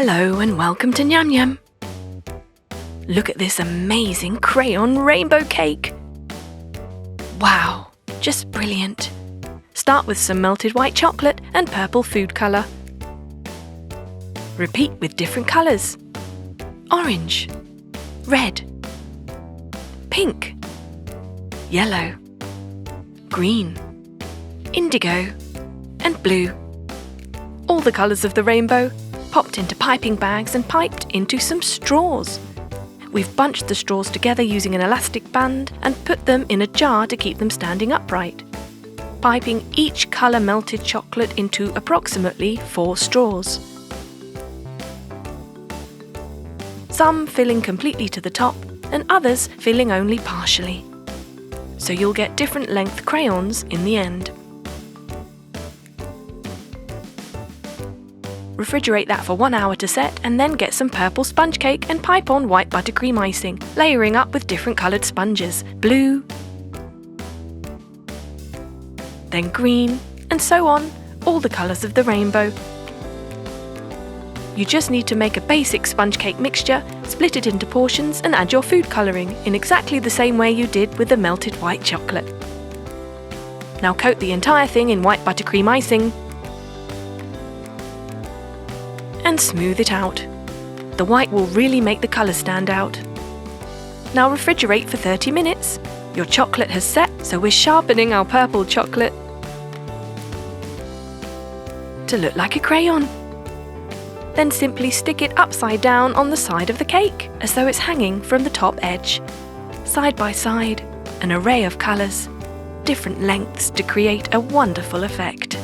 Hello and welcome to Nyam Nyam. Look at this amazing crayon rainbow cake. Wow, just brilliant. Start with some melted white chocolate and purple food colour. Repeat with different colours. Orange, red, pink, yellow, green, indigo and blue. All the colours of the rainbow popped into piping bags and piped into some straws. We've bunched the straws together using an elastic band and put them in a jar to keep them standing upright, piping each colour melted chocolate into approximately 4 straws. Some filling completely to the top and others filling only partially. So you'll get different length crayons in the end. Refrigerate that for 1 hour to set and then get some purple sponge cake and pipe on white buttercream icing, layering up with different coloured sponges, blue, then green, and so on, all the colours of the rainbow. You just need to make a basic sponge cake mixture, split it into portions and add your food colouring in exactly the same way you did with the melted white chocolate. Now coat the entire thing in white buttercream icing and smooth it out. The white will really make the colour stand out. Now refrigerate for 30 minutes. Your chocolate has set, so we're sharpening our purple chocolate to look like a crayon. Then simply stick it upside down on the side of the cake, as though it's hanging from the top edge. Side by side, an array of colours, different lengths to create a wonderful effect.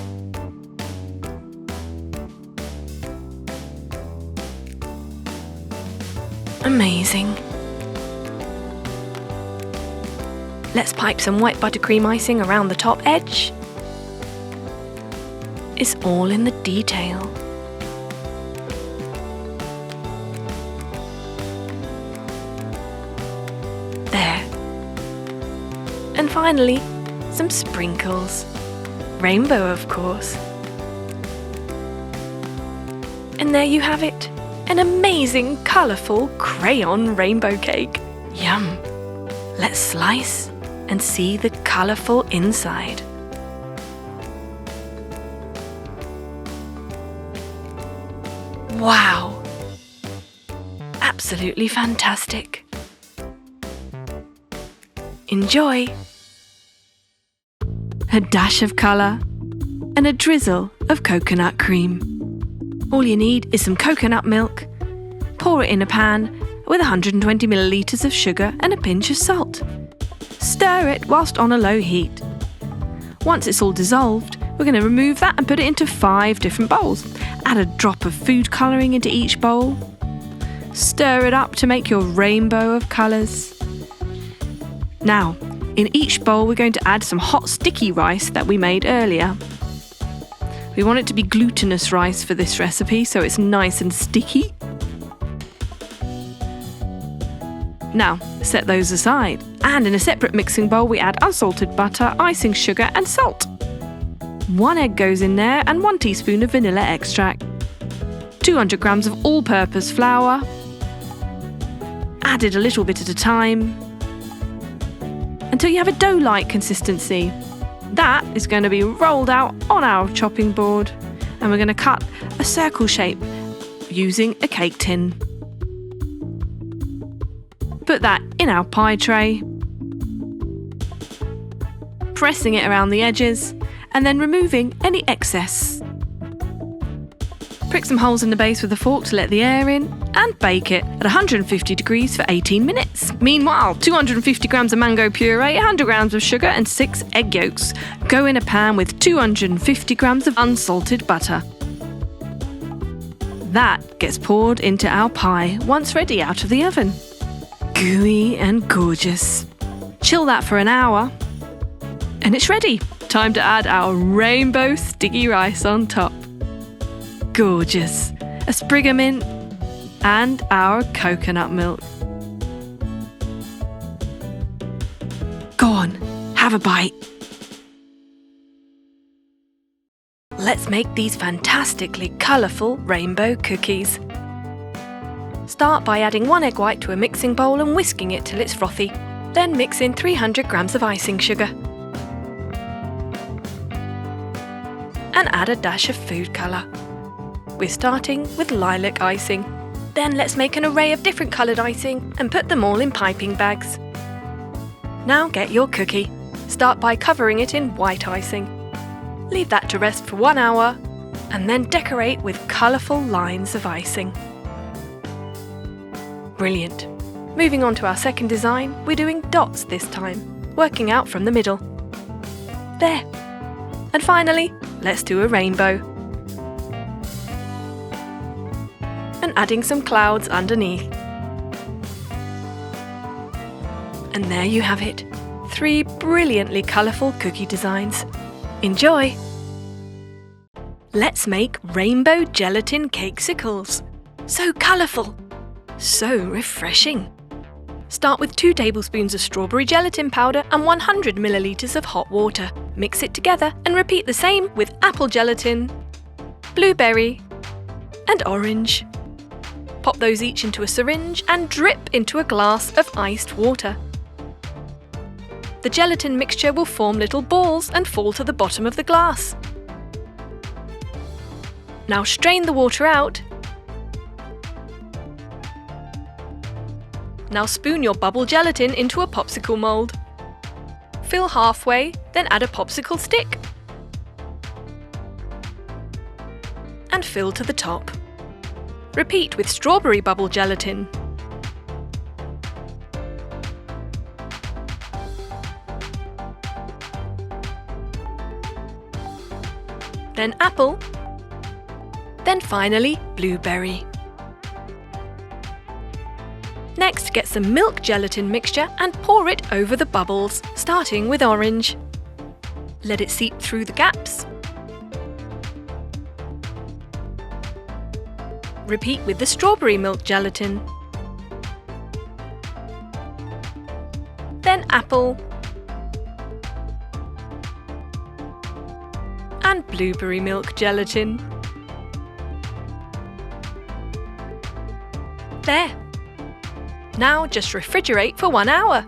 Amazing. Let's pipe some white buttercream icing around the top edge. It's all in the detail. There. And finally, some sprinkles. Rainbow, of course. And there you have it. An amazing, colourful crayon rainbow cake. Yum! Let's slice and see the colourful inside. Wow! Absolutely fantastic. Enjoy! A dash of colour and a drizzle of coconut cream. All you need is some coconut milk. Pour it in a pan with 120 millilitres of sugar and a pinch of salt. Stir it whilst on a low heat. Once it's all dissolved, we're going to remove that and put it into 5 different bowls. Add a drop of food colouring into each bowl. Stir it up to make your rainbow of colours. Now, in each bowl we're going to add some hot sticky rice that we made earlier. We want it to be glutinous rice for this recipe, so it's nice and sticky. Now, set those aside. And in a separate mixing bowl, we add unsalted butter, icing sugar and salt. 1 egg goes in there and 1 teaspoon of vanilla extract. 200 grams of all-purpose flour. Added a little bit at a time until you have a dough-like consistency. That is going to be rolled out on our chopping board, and we're going to cut a circle shape using a cake tin. Put that in our pie tray, pressing it around the edges and then removing any excess. Prick some holes in the base with a fork to let the air in and bake it at 150 degrees for 18 minutes. Meanwhile, 250 grams of mango puree, 100 grams of sugar and 6 egg yolks go in a pan with 250 grams of unsalted butter. That gets poured into our pie once ready out of the oven. Gooey and gorgeous. Chill that for an hour and it's ready. Time to add our rainbow sticky rice on top. Gorgeous. A sprig of mint and our coconut milk. Go on, have a bite. Let's make these fantastically colourful rainbow cookies. Start by adding 1 egg white to a mixing bowl and whisking it till it's frothy. Then mix in 300 grams of icing sugar. And add a dash of food colour. We're starting with lilac icing. Then let's make an array of different coloured icing and put them all in piping bags. Now get your cookie. Start by covering it in white icing. Leave that to rest for 1 hour and then decorate with colourful lines of icing. Brilliant! Moving on to our second design, we're doing dots this time, working out from the middle. There! And finally, let's do a rainbow. And adding some clouds underneath. And there you have it, 3 brilliantly colourful cookie designs. Enjoy! Let's make rainbow gelatin cakesicles. So colourful! So refreshing! Start with 2 tablespoons of strawberry gelatin powder and 100 millilitres of hot water. Mix it together and repeat the same with apple gelatin, blueberry and orange. Pop those each into a syringe and drip into a glass of iced water. The gelatin mixture will form little balls and fall to the bottom of the glass. Now strain the water out. Now spoon your bubble gelatin into a popsicle mould. Fill halfway, then add a popsicle stick. And fill to the top. Repeat with strawberry bubble gelatin. Then apple. Then finally blueberry. Next, get some milk gelatin mixture and pour it over the bubbles, starting with orange. Let it seep through the gaps. Repeat with the strawberry milk gelatin. Then apple. And blueberry milk gelatin. There! Now just refrigerate for 1 hour.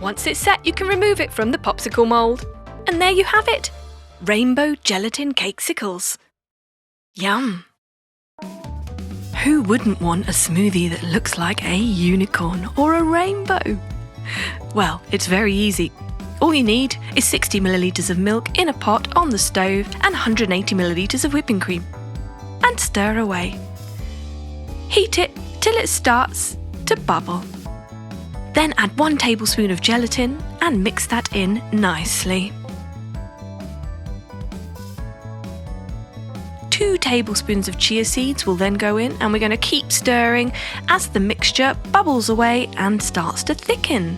Once it's set, you can remove it from the popsicle mould. And there you have it! Rainbow gelatin cakesicles. Yum! Who wouldn't want a smoothie that looks like a unicorn or a rainbow? Well, it's very easy. All you need is 60 millilitres of milk in a pot on the stove and 180 millilitres of whipping cream. And stir away. Heat it till it starts to bubble. Then add 1 tablespoon of gelatin and mix that in nicely. 2 tablespoons of chia seeds will then go in, and we're going to keep stirring as the mixture bubbles away and starts to thicken.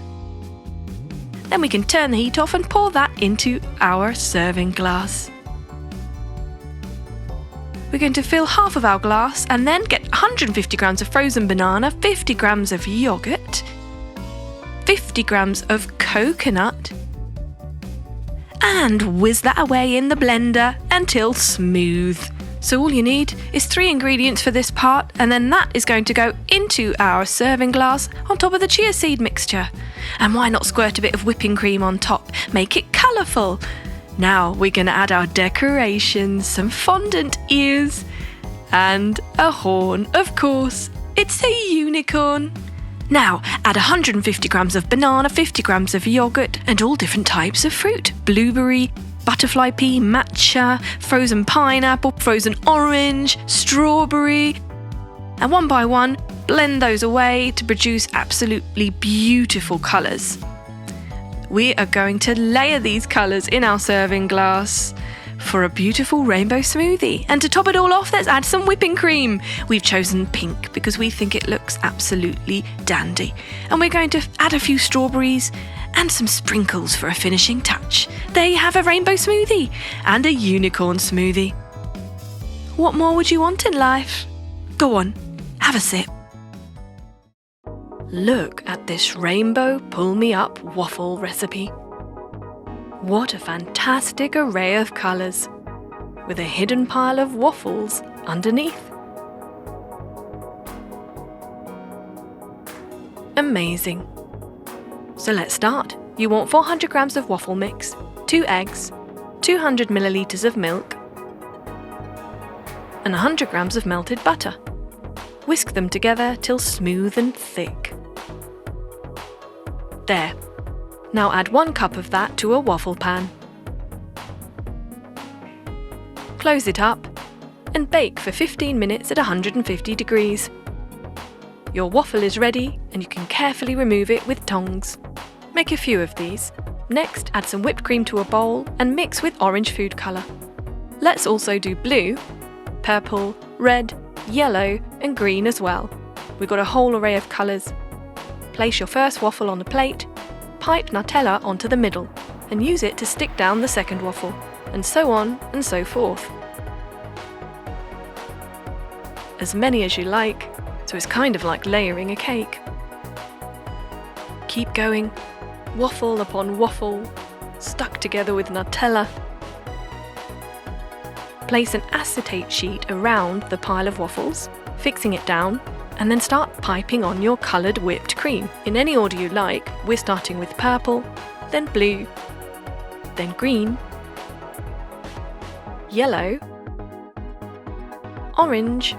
Then we can turn the heat off and pour that into our serving glass. We're going to fill half of our glass and then get 150 grams of frozen banana, 50 grams of yogurt, 50 grams of coconut, and whiz that away in the blender until smooth. So all you need is 3 ingredients for this part, and then that is going to go into our serving glass on top of the chia seed mixture. And why not squirt a bit of whipping cream on top? Make it colourful. Now we're going to add our decorations, some fondant ears, and a horn, of course. It's a unicorn. Now add 150 grams of banana, 50 grams of yogurt, and all different types of fruit. Blueberry, butterfly pea, matcha, frozen pineapple, frozen orange, strawberry. And one by one, blend those away to produce absolutely beautiful colours. We are going to layer these colours in our serving glass for a beautiful rainbow smoothie. And to top it all off, let's add some whipping cream. We've chosen pink because we think it looks absolutely dandy. And we're going to add a few strawberries and some sprinkles for a finishing touch. There you have a rainbow smoothie and a unicorn smoothie. What more would you want in life? Go on, have a sip. Look at this rainbow pull-me-up waffle recipe. What a fantastic array of colours, with a hidden pile of waffles underneath. amazing. So let's start. You want 400 grams of waffle mix, 2 eggs, 200 milliliters of milk, and 100 grams of melted butter. Whisk them together till smooth and thick. There. Now add 1 cup of that to a waffle pan. Close it up and bake for 15 minutes at 150 degrees. Your waffle is ready and you can carefully remove it with tongs. Make a few of these. Next, add some whipped cream to a bowl and mix with orange food colour. Let's also do blue, purple, red, yellow and green as well. We've got a whole array of colours. Place your first waffle on a plate, pipe Nutella onto the middle and use it to stick down the second waffle, and so on and so forth. As many as you like, so it's kind of like layering a cake. Keep going, waffle upon waffle, stuck together with Nutella. Place an acetate sheet around the pile of waffles, fixing it down, and then start piping on your coloured whipped cream. In any order you like, we're starting with purple, then blue, then green, yellow, orange,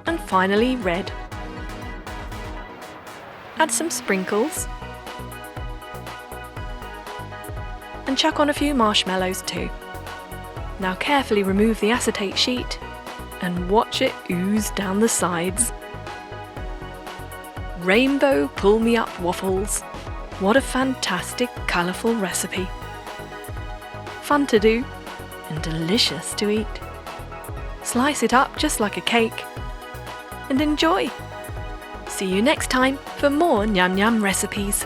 and finally red. Add some sprinkles, and chuck on a few marshmallows too. Now carefully remove the acetate sheet and watch it ooze down the sides. Rainbow pull-me-up waffles. What a fantastic, colourful recipe. Fun to do and delicious to eat. Slice it up just like a cake and enjoy. See you next time for more Nyam Nyam recipes.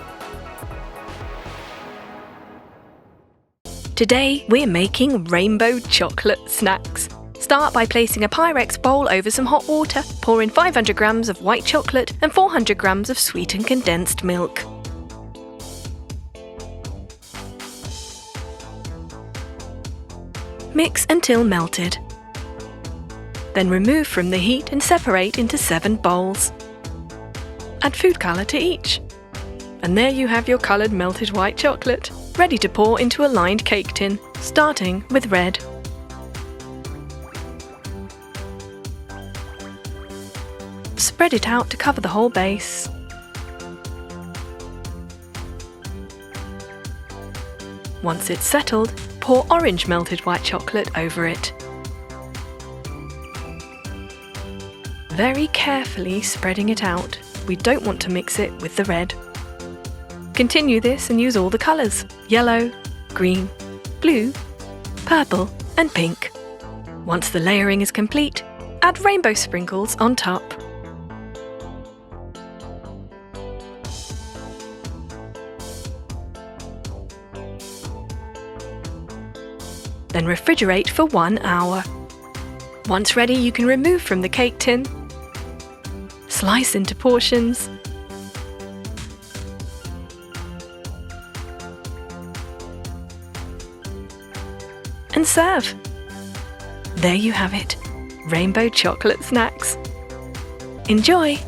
Today we're making rainbow chocolate snacks. Start by placing a Pyrex bowl over some hot water. Pour in 500 grams of white chocolate and 400 grams of sweetened condensed milk. Mix until melted. Then remove from the heat and separate into 7 bowls. Add food colour to each. And there you have your coloured melted white chocolate, ready to pour into a lined cake tin, starting with red. Spread it out to cover the whole base. Once it's settled, pour orange melted white chocolate over it. Very carefully spreading it out. We don't want to mix it with the red. Continue this and use all the colours: yellow, green, blue, purple and pink. Once the layering is complete, add rainbow sprinkles on top. Then refrigerate for 1 hour. Once ready, you can remove from the cake tin, slice into portions, and serve. There you have it, rainbow chocolate snacks. Enjoy!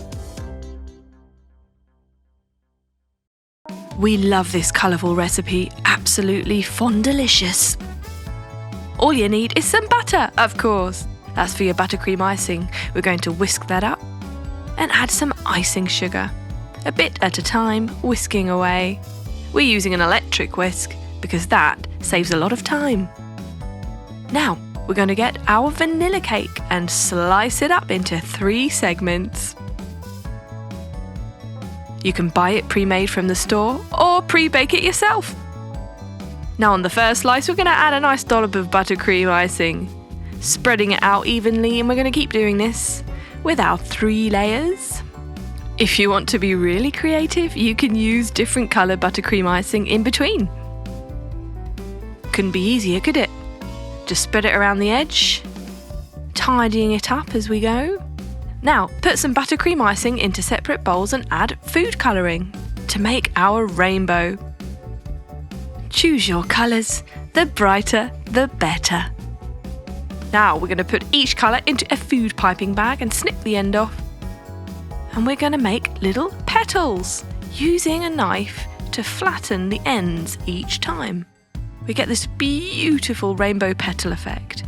We love this colourful recipe, absolutely fondalicious. All you need is some butter, of course. That's for your buttercream icing. We're going to whisk that up and add some icing sugar. A bit at a time, whisking away. We're using an electric whisk because that saves a lot of time. Now, we're going to get our vanilla cake and slice it up into 3 segments. You can buy it pre-made from the store or pre-bake it yourself. Now on the first slice, we're going to add a nice dollop of buttercream icing, spreading it out evenly, and we're going to keep doing this with our 3 layers. If you want to be really creative, you can use different colour buttercream icing in between. Couldn't be easier, could it? Just spread it around the edge, tidying it up as we go. Now, put some buttercream icing into separate bowls and add food colouring to make our rainbow. Choose your colours, the brighter the better. Now we're going to put each colour into a food piping bag and snip the end off. And we're going to make little petals using a knife to flatten the ends each time. We get this beautiful rainbow petal effect.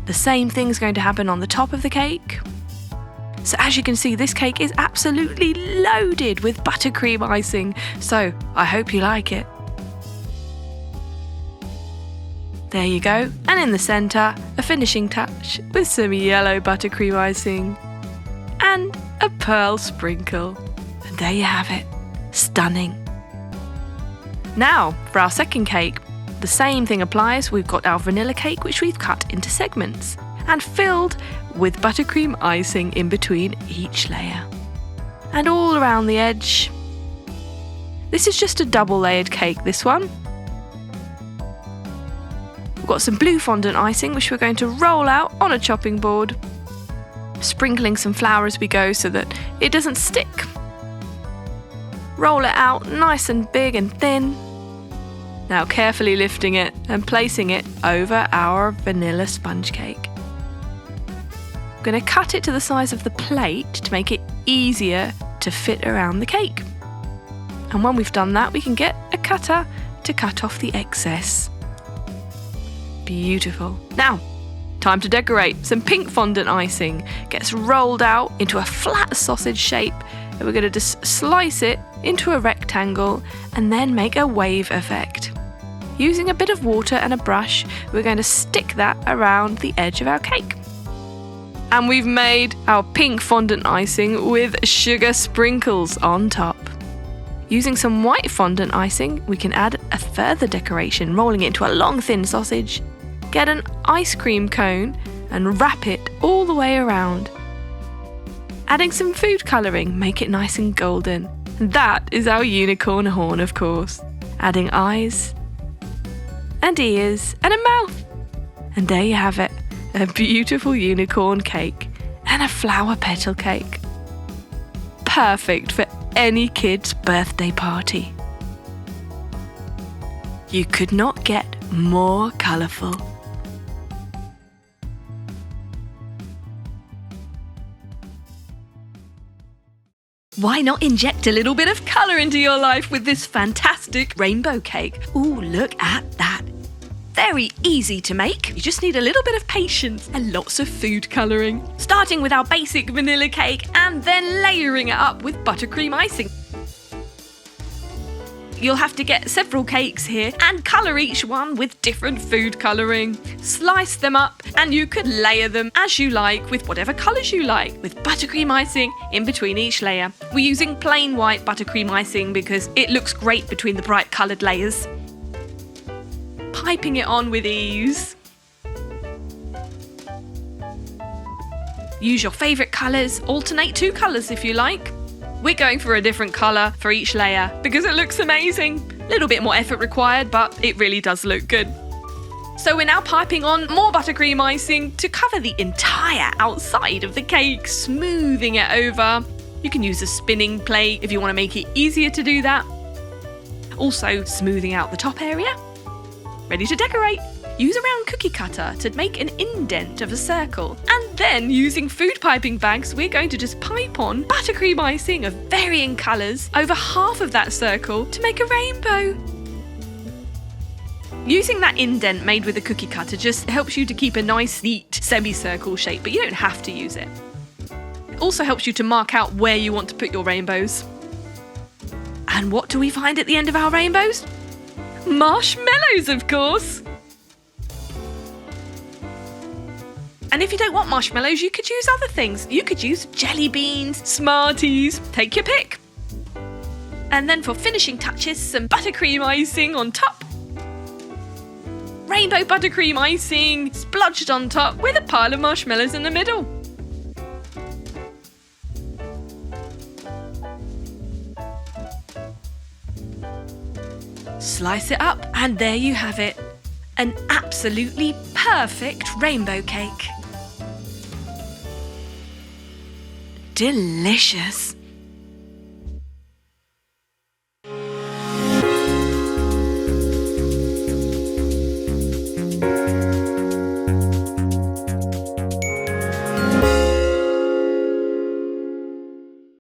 The same thing's going to happen on the top of the cake. So as you can see, this cake is absolutely loaded with buttercream icing, so I hope you like it. There you go, and in the centre, a finishing touch with some yellow buttercream icing and a pearl sprinkle. And there you have it, stunning. Now, for our second cake, the same thing applies. We've got our vanilla cake, which we've cut into segments and filled with buttercream icing in between each layer. And all around the edge. This is just a double layered cake, this one. We've got some blue fondant icing, which we're going to roll out on a chopping board, sprinkling some flour as we go so that it doesn't stick. Roll it out nice and big and thin. Now carefully lifting it and placing it over our vanilla sponge cake. I'm going to cut it to the size of the plate to make it easier to fit around the cake. And when we've done that, we can get a cutter to cut off the excess. Beautiful. Now, time to decorate. Some pink fondant icing gets rolled out into a flat sausage shape, and we're going to just slice it into a rectangle and then make a wave effect. Using a bit of water and a brush, we're going to stick that around the edge of our cake. And we've made our pink fondant icing with sugar sprinkles on top. Using some white fondant icing, we can add a further decoration, rolling it into a long thin sausage. Get an ice cream cone and wrap it all the way around. Adding some food colouring, make it nice and golden. And that is our unicorn horn, of course. Adding eyes and ears and a mouth. And there you have it, a beautiful unicorn cake and a flower petal cake. Perfect for any kid's birthday party. You could not get more colourful. Why not inject a little bit of colour into your life with this fantastic rainbow cake? Ooh, look at that. Very easy to make. You just need a little bit of patience and lots of food colouring. Starting with our basic vanilla cake and then layering it up with buttercream icing. You'll have to get several cakes here and colour each one with different food colouring. Slice them up and you could layer them as you like with whatever colours you like, with buttercream icing in between each layer. We're using plain white buttercream icing because it looks great between the bright coloured layers. Piping it on with ease. Use your favourite colours, alternate 2 colours if you like. We're going for a different colour for each layer because it looks amazing. A little bit more effort required, but it really does look good. So we're now piping on more buttercream icing to cover the entire outside of the cake, smoothing it over. You can use a spinning plate if you want to make it easier to do that. Also smoothing out the top area. Ready to decorate. Use a round cookie cutter to make an indent of a circle. And then using food piping bags, we're going to just pipe on buttercream icing of varying colours over half of that circle to make a rainbow. Using that indent made with a cookie cutter just helps you to keep a nice, neat semicircle shape, but you don't have to use it. It also helps you to mark out where you want to put your rainbows. And what do we find at the end of our rainbows? Marshmallows, of course! And if you don't want marshmallows, you could use other things. You could use jelly beans, Smarties, take your pick. And then for finishing touches, some buttercream icing on top. Rainbow buttercream icing splodged on top with a pile of marshmallows in the middle. Slice it up and there you have it. An absolutely perfect rainbow cake. Delicious.